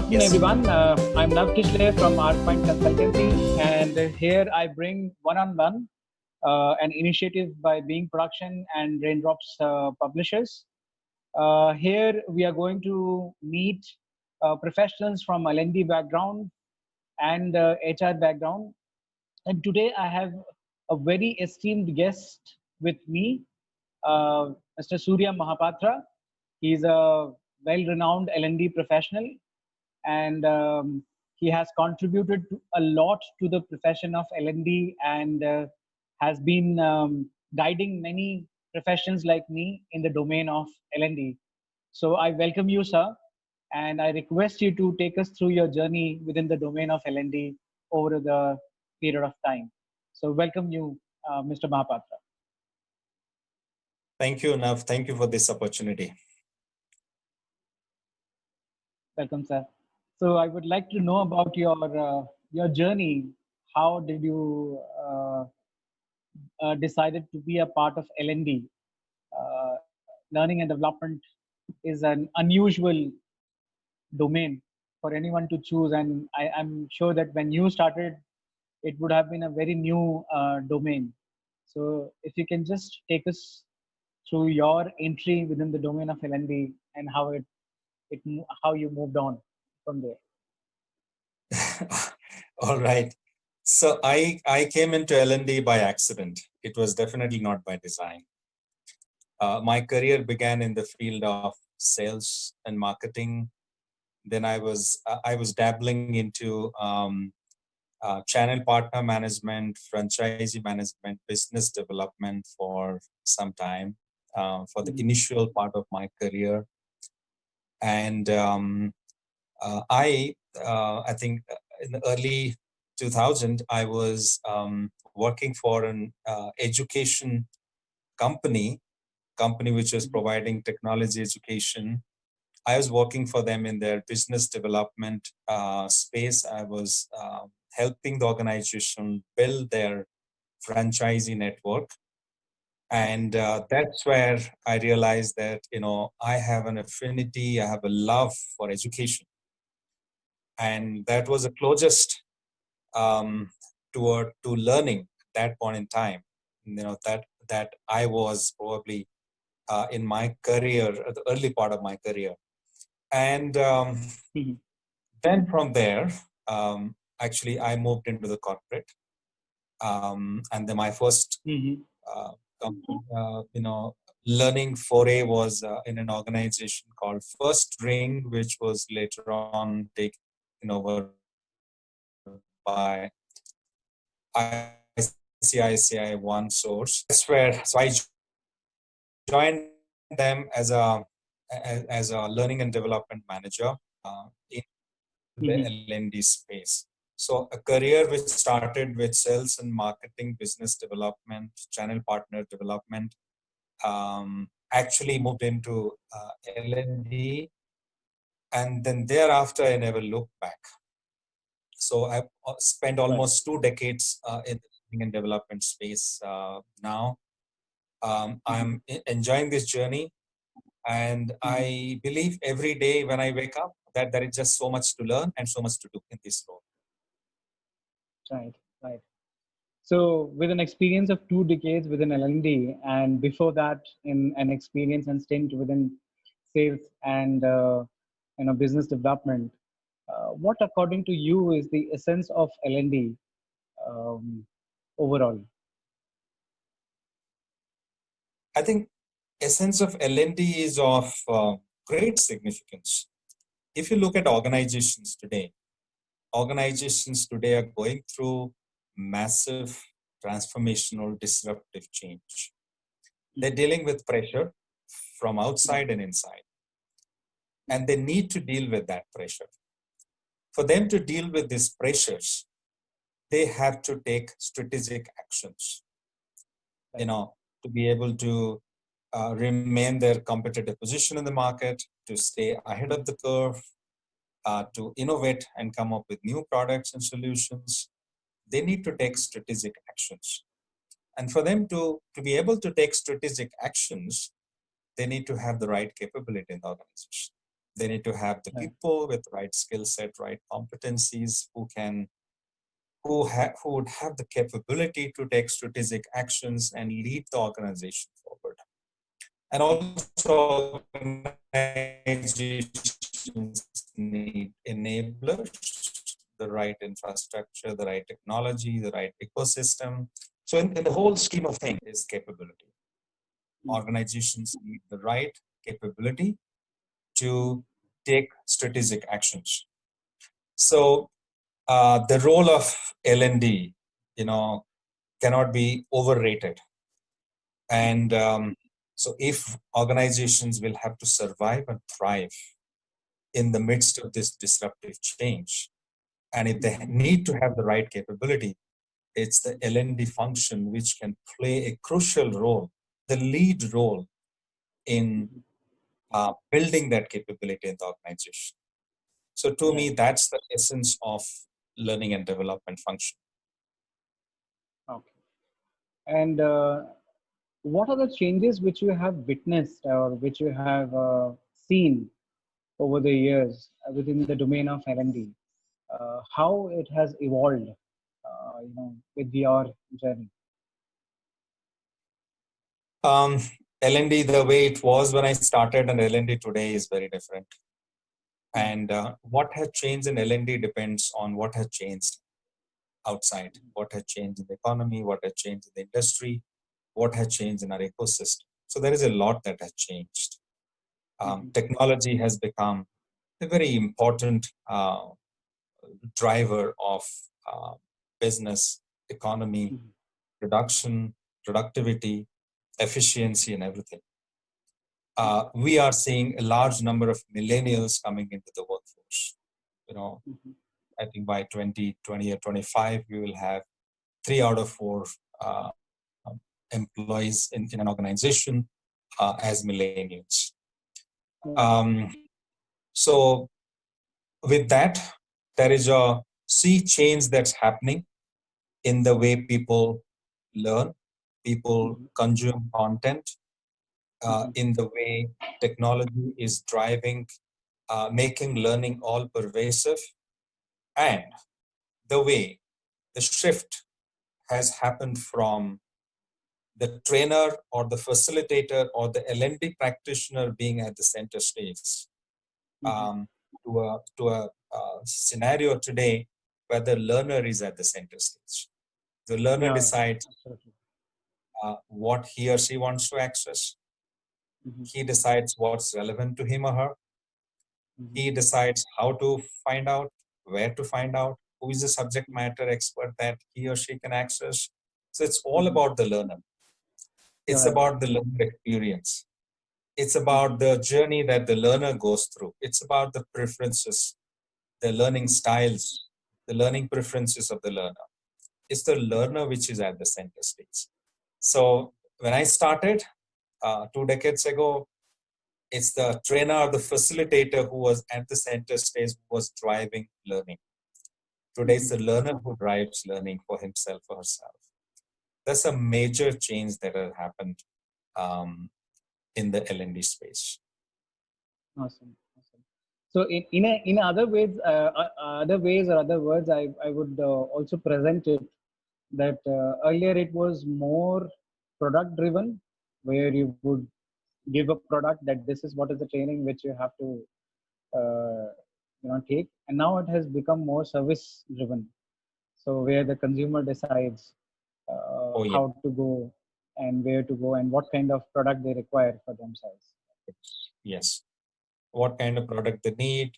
afternoon, everyone. I'm Nav Kishle from Artpoint Consultancy, and here I bring one-on-one an initiative by Being Production and Raindrops Publishers. Here we are going to meet professionals from LND background and HR background. And today I have a very esteemed guest with me, Mr. Surya Mahapatra. He's a well-renowned LND professional, and he has contributed a lot to the profession of LND and has been guiding many professions like me in the domain of LND. So I welcome you, sir, and I request you to take us through your journey within the domain of LND over the period of time. So welcome you, Mr. Mahapatra. Thank you, Nav. Thank you for this opportunity. Welcome, sir. So I would like to know about your journey. How did you decided to be a part of LND? Learning and development is an unusual domain for anyone to choose, and I'm sure that when you started, it would have been a very new domain. So if you can just take us through your entry within the domain of LND and how you moved on from there. All right. So I came into LND by accident. It was definitely not by design. My career began in the field of sales and marketing. Then I was dabbling into channel partner management, franchisee management, business development for some time, for the initial part of my career. And I think in the early 2000, I was working for an education company which was providing technology education. I was working for them in their business development space. I was helping the organization build their franchisee network. And that's where I realized that, I have an affinity, I have a love for education. And that was the closest to learning at that point in time, that I was probably in my career, the early part of my career. And then from there, actually, I moved into the corporate. And then my first, learning foray was in an organization called First Ring, which was later on taken over by ICICI OneSource. That's where, so I joined them as a learning and development manager in the LND space. So a career which started with sales and marketing, business development, channel partner development, actually moved into LND, and then thereafter I never looked back. So I've spent almost 2 decades in the learning and development space now. I'm enjoying this journey, and I believe every day when I wake up that there is just so much to learn and so much to do in this role. Right. So with an experience of 2 decades within LND, and before that in an experience and stint within sales and business development, what according to you is the essence of LND overall? I think essence of LND is of great significance. If you look at organizations today are going through massive transformational disruptive change. They're dealing with pressure from outside and inside, and they need to deal with that pressure. For them to deal with these pressures, they have to take strategic actions, to be able to remain their competitive position in the market, to stay ahead of the curve, to innovate and come up with new products and solutions. They need to take strategic actions. And for them to be able to take strategic actions, they need to have the right capability in the organization. They need to have the Right. people with right skill set, right competencies, who would have the capability to take strategic actions and lead the organization forward. And also organizations need enablers, the right infrastructure, the right technology, the right ecosystem. So in the whole scheme of things is capability. Organizations need the right capability to take strategic actions. So the role of LND, cannot be overrated. And so if organizations will have to survive and thrive in the midst of this disruptive change, and if they need to have the right capability, it's the LND function which can play a crucial role, the lead role in building that capability in the organization. So to me, Right. that's the essence of learning and development function. Okay. And what are the changes which you have witnessed or which you have seen over the years within the domain of L&D? How it has evolved, with your journey? Um, LND, the way it was when I started and LND today is very different. And what has changed in LND depends on what has changed outside, what has changed in the economy, what has changed in the industry, what has changed in our ecosystem. So there is a lot that has changed. Technology has become a very important driver of uh, business, economy, production, productivity, efficiency, and everything. We are seeing a large number of millennials coming into the workforce. I think by 2020 or 25, we will have 3 out of 4 uh, employees in an organization as millennials. Um, so with that, there is a sea change that's happening in the way people learn, people consume content, in the way technology is driving, making learning all pervasive, and the way the shift has happened from the trainer or the facilitator or the LND practitioner being at the center stage um, to a scenario today where the learner is at the center stage. The learner Yeah, decides absolutely. what he or she wants to access. He decides what's relevant to him or her. He decides how to find out, where to find out, who is the subject matter expert that he or she can access. So it's all about the learner. It's Right. about the learner experience. It's about the journey that the learner goes through. It's about the preferences, the learning styles, the learning preferences of the learner. It's the learner which is at the center stage. So when I started 2 decades ago, it's the trainer or the facilitator who was at the center stage who was driving learning. Today, it's the learner who drives learning for himself or herself. That's a major change that has happened um, in the LND space. Awesome. Awesome. So in other ways or other words, I would also present it that earlier it was more product driven, where you would give a product that this is what is the training which you have to take, and now it has become more service driven. So where the consumer decides Oh, yeah. how to go and where to go and what kind of product they require for themselves. Yes. What kind of product they need,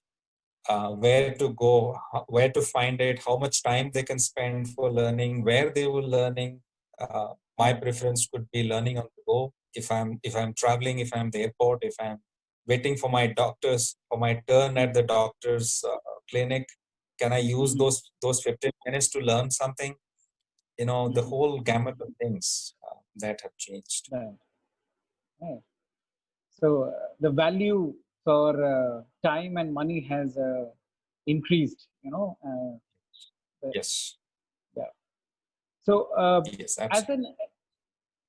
where to go, where to find it, how much time they can spend for learning, where they will learning. My Right. preference could be learning on the go. If I'm traveling, if I'm at the airport, if I'm waiting for my doctors for my turn at the doctor's clinic, can I use those 15 minutes to learn something? The whole gamut of things that have changed. Right. Right. So the value for time and money has increased. Yes, Yeah. So yes, as absolutely. an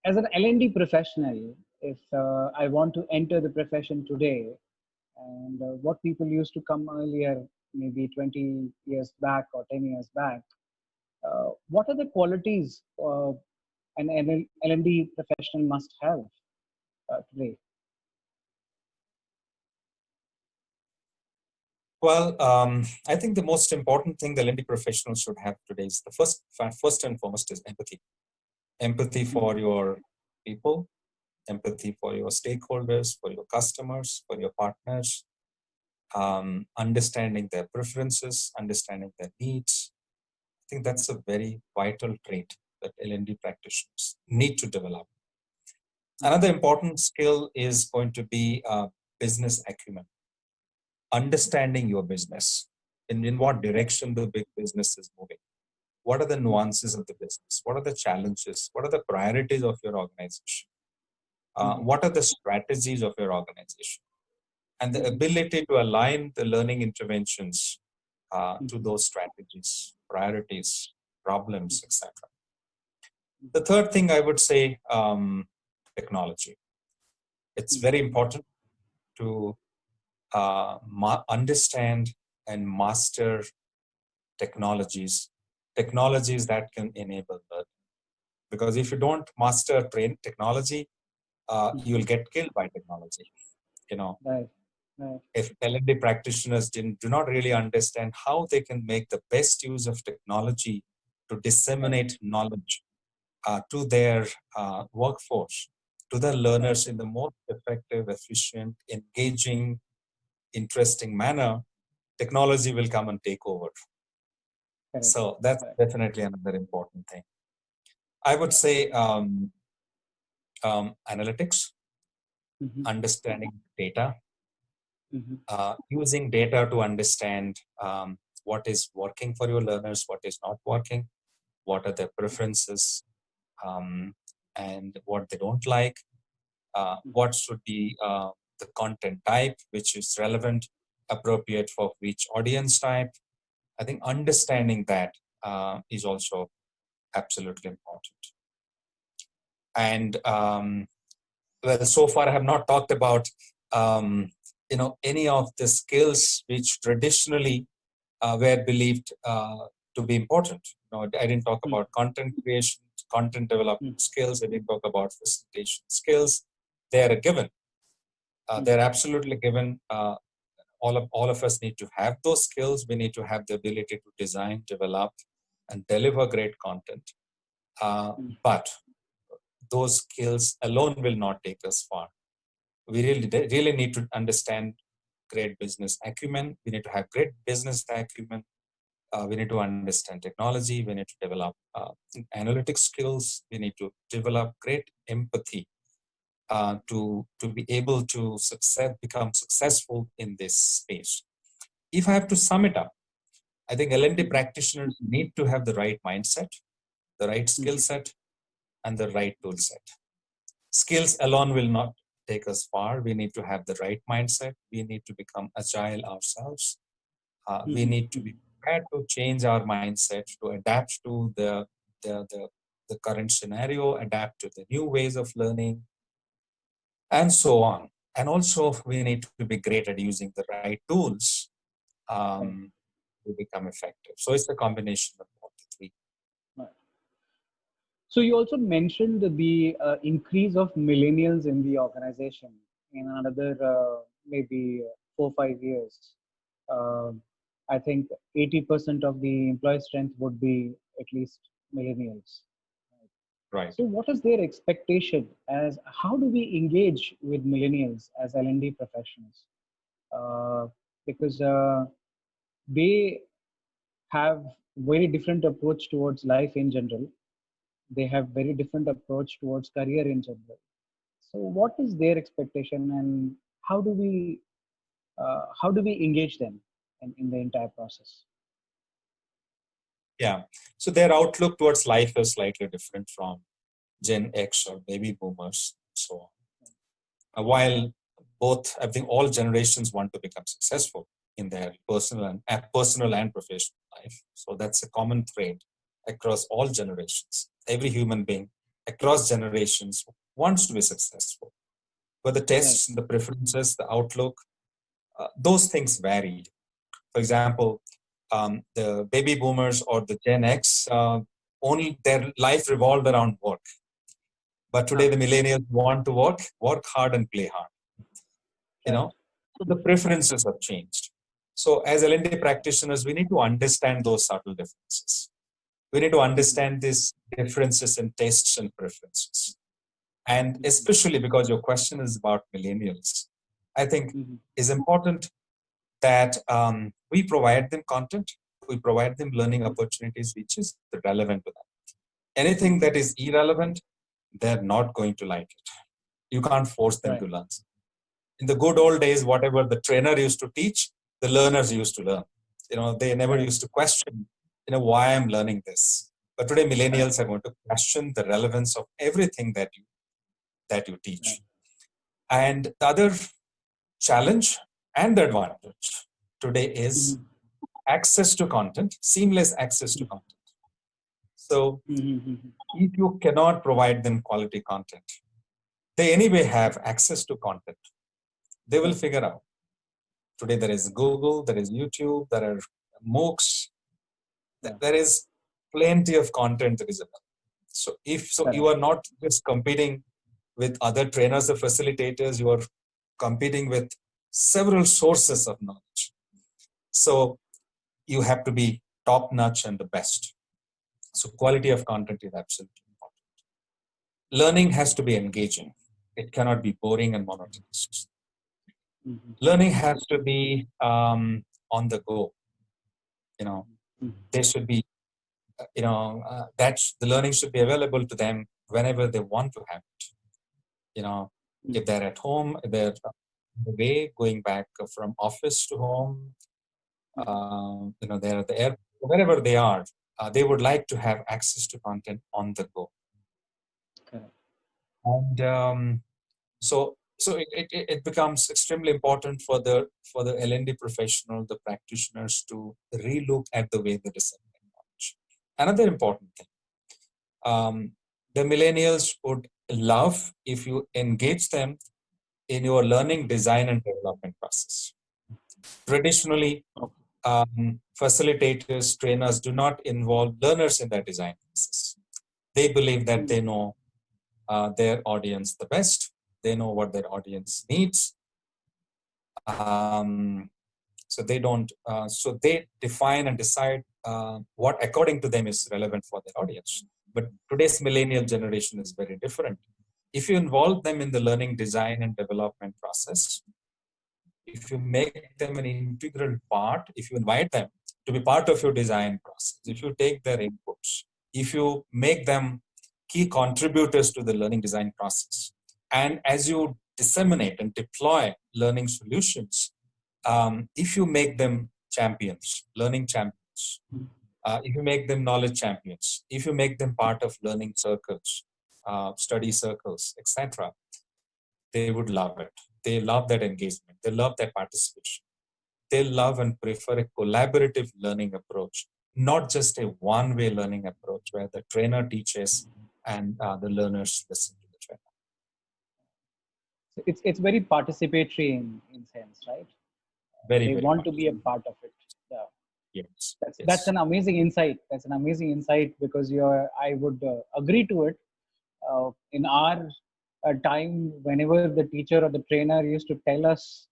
as an L&D professional, if I want to enter the profession today, and what people used to come earlier, maybe 20 years back or 10 years back. What are the qualities an LND professional must have today? Well, I think the most important thing the LND professional should have today is the first and foremost is empathy. Empathy for your people, empathy for your stakeholders, for your customers, for your partners, understanding their preferences, understanding their needs. I think that's a very vital trait that LND practitioners need to develop. Another important skill is going to be business acumen, understanding your business, in what direction the big business is moving. What are the nuances of the business? What are the challenges? What are the priorities of your organization? What are the strategies of your organization? And the ability to align the learning interventions to those strategies, priorities, problems, etc. The third thing I would say, technology. It's very important to understand and master technologies that can enable learning. Because if you don't master technology, you'll get killed by technology. You know, Right. Right. if LND practitioners do not really understand how they can make the best use of technology to disseminate knowledge to their workforce, to their learners in the most effective, efficient, engaging, interesting manner, technology will come and take over. Correct. So that's Correct. definitely another important thing. I would say analytics, understanding data, using data to understand what is working for your learners, what is not working, what are their preferences, and what they don't like, what should be the content type, which is relevant, appropriate for which audience type. I think understanding that is also absolutely important. And well, so far I have not talked about any of the skills which traditionally were believed to be important. I didn't talk about content creation, content development skills. I didn't talk about facilitation skills. They are a given. They're absolutely given. All of us need to have those skills. We need to have the ability to design, develop, and deliver great content. But those skills alone will not take us far. We really need to understand great business acumen. We need to have great business acumen. We need to understand technology. We need to develop analytics skills. We need to develop great empathy to be able to become successful in this space. If I have to sum it up, I think LND practitioners need to have the right mindset, the right skill set, and the right tool set. Skills alone will not take us far. We need to have the right mindset. We need to become agile ourselves. We need to be prepared to change our mindset, to adapt to the current scenario, adapt to the new ways of learning, and so on. And also, we need to be great at using the right tools to become effective. So it's a combination of all the three. Right. So you also mentioned the increase of millennials in the organization in another maybe 4 or 5 years. Uh, I think 80% of the employee strength would be at least millennials. Right. So what is their expectation as how do we engage with millennials as LND professionals? Because they have very different approach towards life in general. They have very different approach towards career in general. So what is their expectation and how do we engage them in the entire process? Yeah. So their outlook towards life is slightly different from Gen X or baby boomers, and so on. While both, I think all generations want to become successful in their personal and professional life. So that's a common thread across all generations. Every human being across generations wants to be successful. But the tests, the preferences, the outlook those things varied. For example, the baby boomers or the Gen X, only their life revolved around work. But today the millennials want to work hard and play hard. You Right. know, so the preferences have changed. So as L&D practitioners, we need to understand those subtle differences. We need to understand these differences in tastes and preferences. And especially because your question is about millennials, I think is important that we provide them content, we provide them learning opportunities which is relevant to them. Anything that is irrelevant, they're not going to like it. You can't force them to learn. In the good old days, whatever the trainer used to teach, the learners used to learn. They never used to question, why I'm learning this. But today, millennials are going to question the relevance of everything that you teach. And the other challenge and advantage today is access to content, seamless access to content. So if you cannot provide them quality content, they anyway have access to content. They will figure out. Today there is Google, there is YouTube, there are MOOCs, there is plenty of content that is available. So you are not just competing with other trainers or facilitators, you are competing with several sources of knowledge. So you have to be top-notch and the best. So quality of content is absolutely important. Learning has to be engaging. It cannot be boring and monotonous. Learning has to be on the go. They should be, that's the learning should be available to them whenever they want to have it. If they're at home, if they're on the way going back from office to home, they're at the airport, wherever they are, they would like to have access to content on the go. And so it becomes extremely important for the LND professional, the practitioners, to relook at the way they disseminate knowledge. Another important thing, the millennials would love if you engage them in your learning design and development process. Traditionally, facilitators, trainers do not involve learners in their design process. They believe that they know their audience the best. They know what their audience needs. So they don't. So they define and decide what, according to them, is relevant for their audience. But today's millennial generation is very different. If you involve them in the learning design and development process, if you make them an integral part, if you invite them to be part of your design process, if you take their inputs, if you make them key contributors to the learning design process, and as you disseminate and deploy learning solutions, if you make them champions, learning champions, if you make them knowledge champions, if you make them part of learning circles, study circles, etc., they would love it. They love that engagement. They love that participation. They love and prefer a collaborative learning approach, not just a one-way learning approach where the trainer teaches and the learners listen to the trainer. So it's very participatory in sense, right? Very, they very want to be a part of it. Yes. That's an amazing insight. That's an amazing insight, because I would agree to it. In our time, whenever the teacher or the trainer used to tell us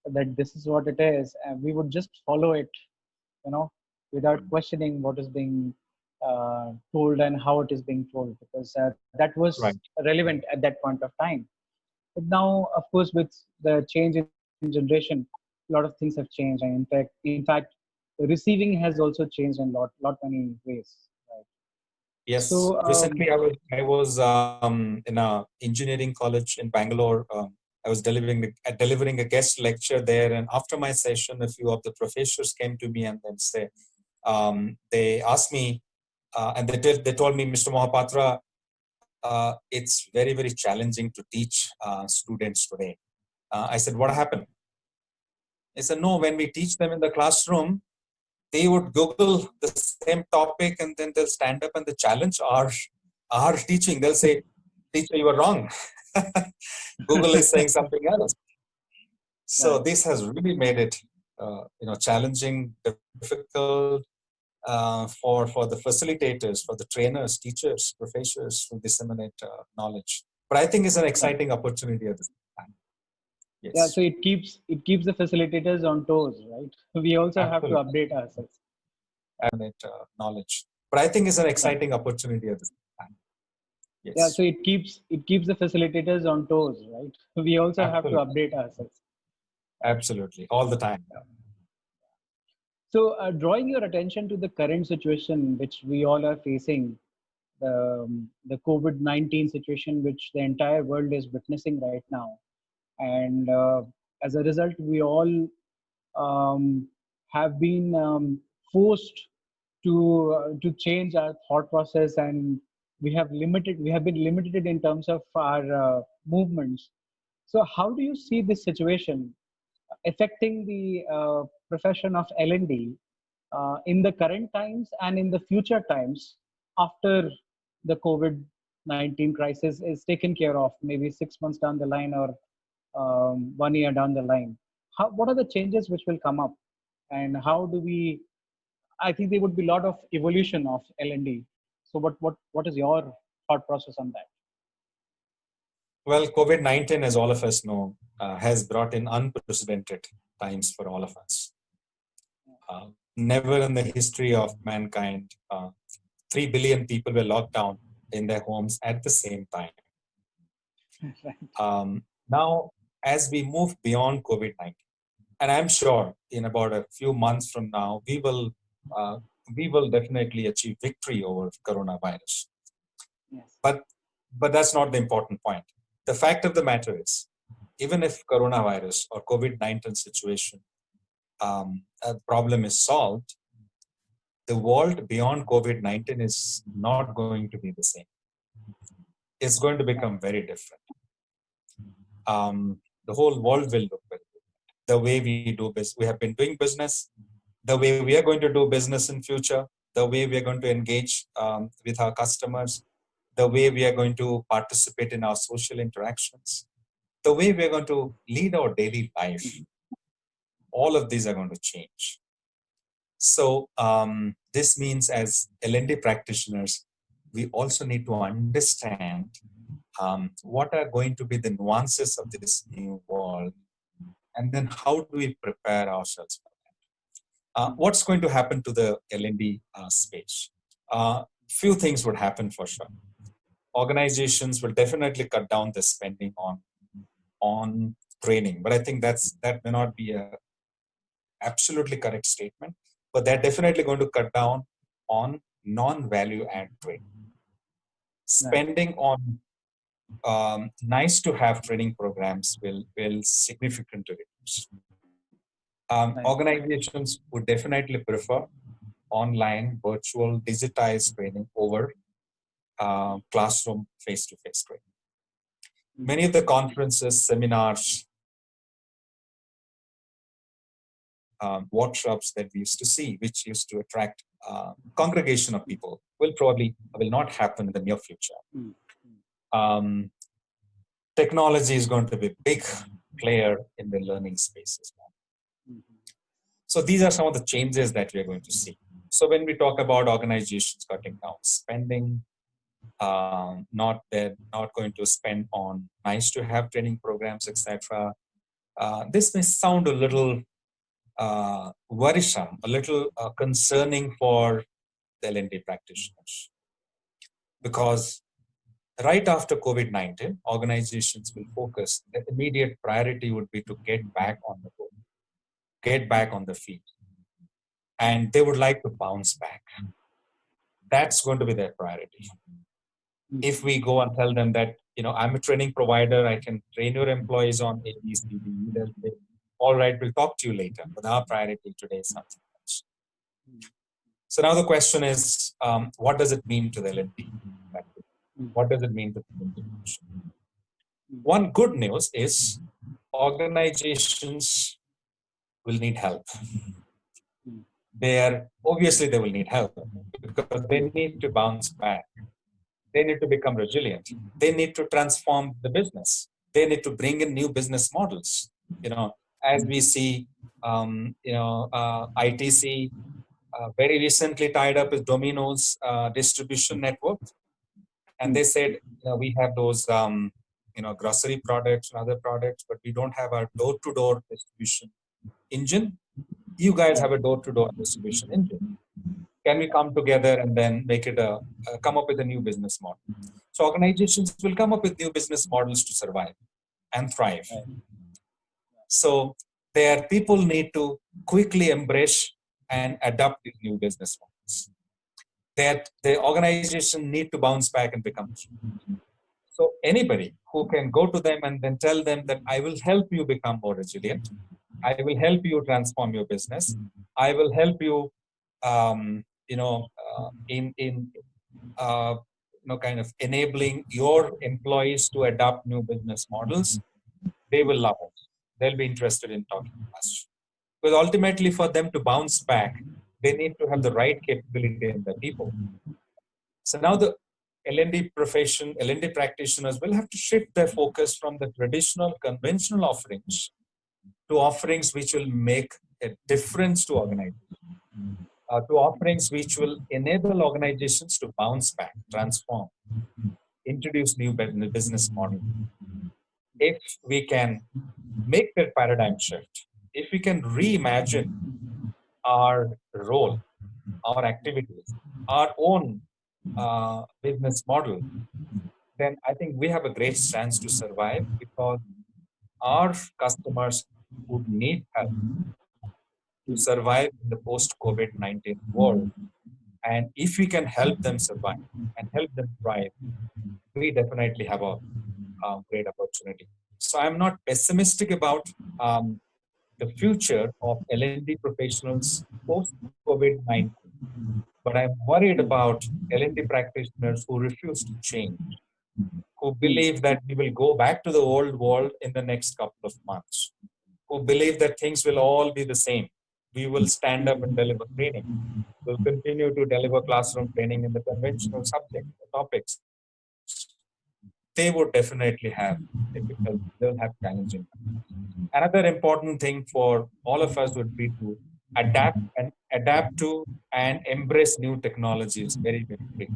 that this is what it is, we would just follow it, without questioning what is being told and how it is being told, because that was relevant at that point of time. But now, of course, with the change in generation, a lot of things have changed, and in fact, receiving has also changed in lot many ways. Right? Yes. So recently, I was in a engineering college in Bangalore. I was delivering a guest lecture there, and after my session, a few of the professors came to me and then they asked me, and they told me, Mr. Mohapatra, it's very, very challenging to teach students today. I said, what happened? They said, no, when we teach them in the classroom, they would Google the same topic and then they'll stand up and the challenge our teaching. They'll say, teacher, you are wrong. Google is saying something else. So this has really made it, challenging, difficult for the facilitators, for the trainers, teachers, professors to disseminate knowledge. But I think it's an exciting opportunity at this time. Yeah, Yes, so it keeps the facilitators on toes, right? We also have to absolutely. update ourselves. Knowledge. But I think it's an Yeah. exciting opportunity at this time. Yeah, Yes, so it keeps the facilitators on toes, right? We also have to absolutely. update ourselves. Absolutely. All the time. So, drawing your attention to the current situation which we all are facing, the COVID-19 situation which the entire world is witnessing right now, and as a result, we all have been forced to change our thought process, and we have been limited in terms of our movements. So how do you see this situation affecting the profession of LND in the current times and in the future times after the COVID-19 crisis is taken care of, maybe 6 months down the line or 1 year down the line? What are the changes which will come up, and how do we? I think there would be a lot of evolution of LND. So, what is your thought process on that? Well, COVID-19, as all of us know, has brought in unprecedented times for all of us. Never in the history of mankind, 3 billion people were locked down in their homes at the same time. Now, as we move beyond COVID-19, and I'm sure in about a few months from now, we will definitely achieve victory over coronavirus. Yes. But that's not the important point. The fact of the matter is, even if coronavirus or COVID-19 situation problem is solved, the world beyond COVID-19 is not going to be the same. It's going to become very different. The whole world will look very different. The way we do business, we have been doing business, the way we are going to do business in future, the way we are going to engage with our customers, the way we are going to participate in our social interactions, the way we are going to lead our daily life, all of these are going to change. So this means as LND practitioners, we also need to understand what are going to be the nuances of this new world, and then how do we prepare ourselves for that? What's going to happen to the LND space? Few things would happen for sure. Organizations will definitely cut down the spending on training, but I think that may not be a absolutely correct statement. But they're definitely going to cut down on non-value add training. Spending on nice to have training programs will significantly reduce. Organizations would definitely prefer online, virtual, digitized training over classroom face-to-face training. Many of the conferences, seminars, workshops that we used to see, which used to attract congregation of people, will not happen in the near future. Technology is going to be a big player in the learning spaces now. So these are some of the changes that we are going to see. So when we talk about organizations cutting down spending, not going to spend on nice to have training programs, etc. This may sound a little worrisome, a little concerning for the LND practitioners, because right after COVID-19, organizations will focus. The immediate priority would be to get back on the road, get back on the feet, and they would like to bounce back. That's going to be their priority. If we go and tell them that, I'm a training provider, I can train your employees on A, B, C, D, they'll say, all right, we'll talk to you later, but our priority today is something else. So now the question is, what does it mean to the LND? What does it mean to the LND? One good news is organizations will need help. Obviously they will need help because they need to bounce back. They need to become resilient. They need to transform the business. They need to bring in new business models. as we see, ITC very recently tied up with Domino's distribution network, and they said, we have those, grocery products and other products, but we don't have our door-to-door distribution engine. You guys have a door-to-door distribution engine. Can we come together and then make it come up with a new business model? So organizations will come up with new business models to survive and thrive. Right. So their people need to quickly embrace and adopt these new business models. That the organization need to bounce back and become strong. So anybody who can go to them and then tell them that I will help you become more resilient, I will help you transform your business, I will help you, kind of enabling your employees to adopt new business models, they will love it. They'll be interested in talking to us. Because ultimately, for them to bounce back, they need to have the right capability in their people. So now the LND practitioners will have to shift their focus from the traditional, conventional offerings to offerings which will make a difference to organizations, to offerings which will enable organizations to bounce back, transform, introduce new business models. If we can make that paradigm shift, if we can reimagine our role, our activities, our own business model, then I think we have a great chance to survive, because our customers would need help to survive in the post-COVID-19 world. And if we can help them survive and help them thrive, we definitely have a great opportunity. So I'm not pessimistic about the future of LND professionals post-COVID-19, but I'm worried about LND practitioners who refuse to change, who believe that we will go back to the old world in the next couple of months, who believe that things will all be the same. We will stand up and deliver training. We'll continue to deliver classroom training in the conventional subject topics. They would definitely have difficulty. They'll have challenging. Another important thing for all of us would be to adapt to and embrace new technologies very, very quickly.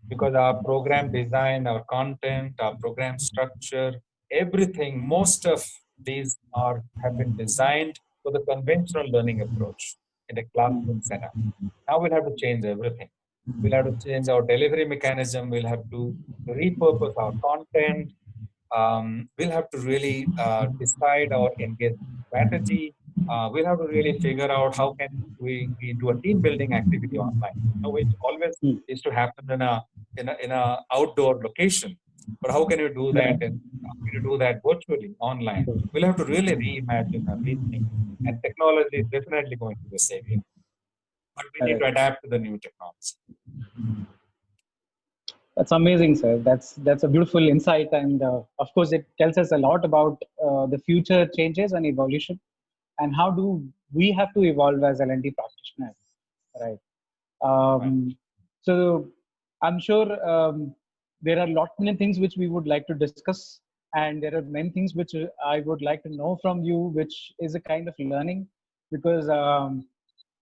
Because our program design, our content, our program structure, everything, most of these have been designed for the conventional learning approach in a classroom setup. Now we'll have to change everything. We'll have to change our delivery mechanism. We'll have to repurpose our content. We'll have to really decide our engagement strategy. We'll have to really figure out how can we do a team building activity online, which always is to happen in a outdoor location. But how can you do that? And how can you do that virtually online? We'll have to really reimagine and rethink. And technology is definitely going to be a savior. But we need to adapt to the new technology. That's amazing, sir. That's a beautiful insight, and of course, it tells us a lot about the future changes and evolution, and how do we have to evolve as LND practitioners, right? Right. So, I'm sure there are many things which we would like to discuss, and there are many things which I would like to know from you, which is a kind of learning, because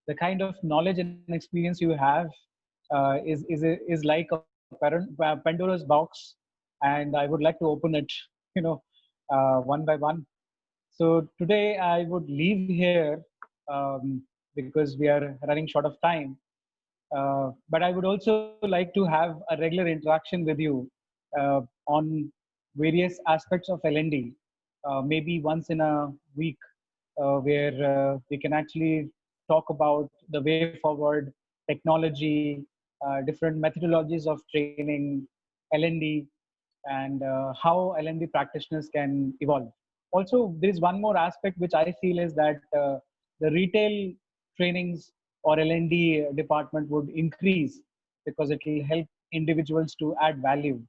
the kind of knowledge and experience you have is like a Pandora's box, and I would like to open it, one by one. So today I would leave here because we are running short of time. But I would also like to have a regular interaction with you on various aspects of LND, maybe once in a week, where we can actually talk about the way forward, technology, different methodologies of training, LND, and how LND practitioners can evolve. Also, there is one more aspect which I feel is that the retail trainings or LND department would increase, because it will help individuals to add value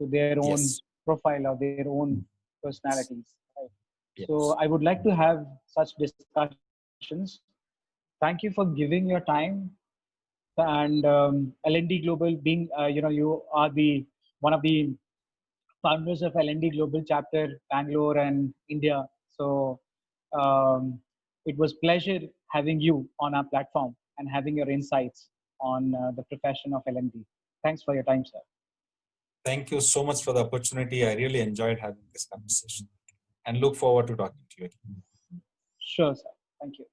to their own profile or their own personalities. Right? Yes. So I would like to have such discussions. Thank you for giving your time. And LND Global, being you are the one of the founders of LND Global chapter Bangalore and India. So It was pleasure having you on our platform and having your insights on the profession of LND. Thanks for your time, sir. Thank you so much for the opportunity. I really enjoyed having this conversation and look forward to talking to you again. Sure, sir. Thank you.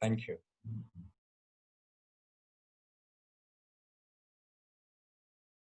Thank you.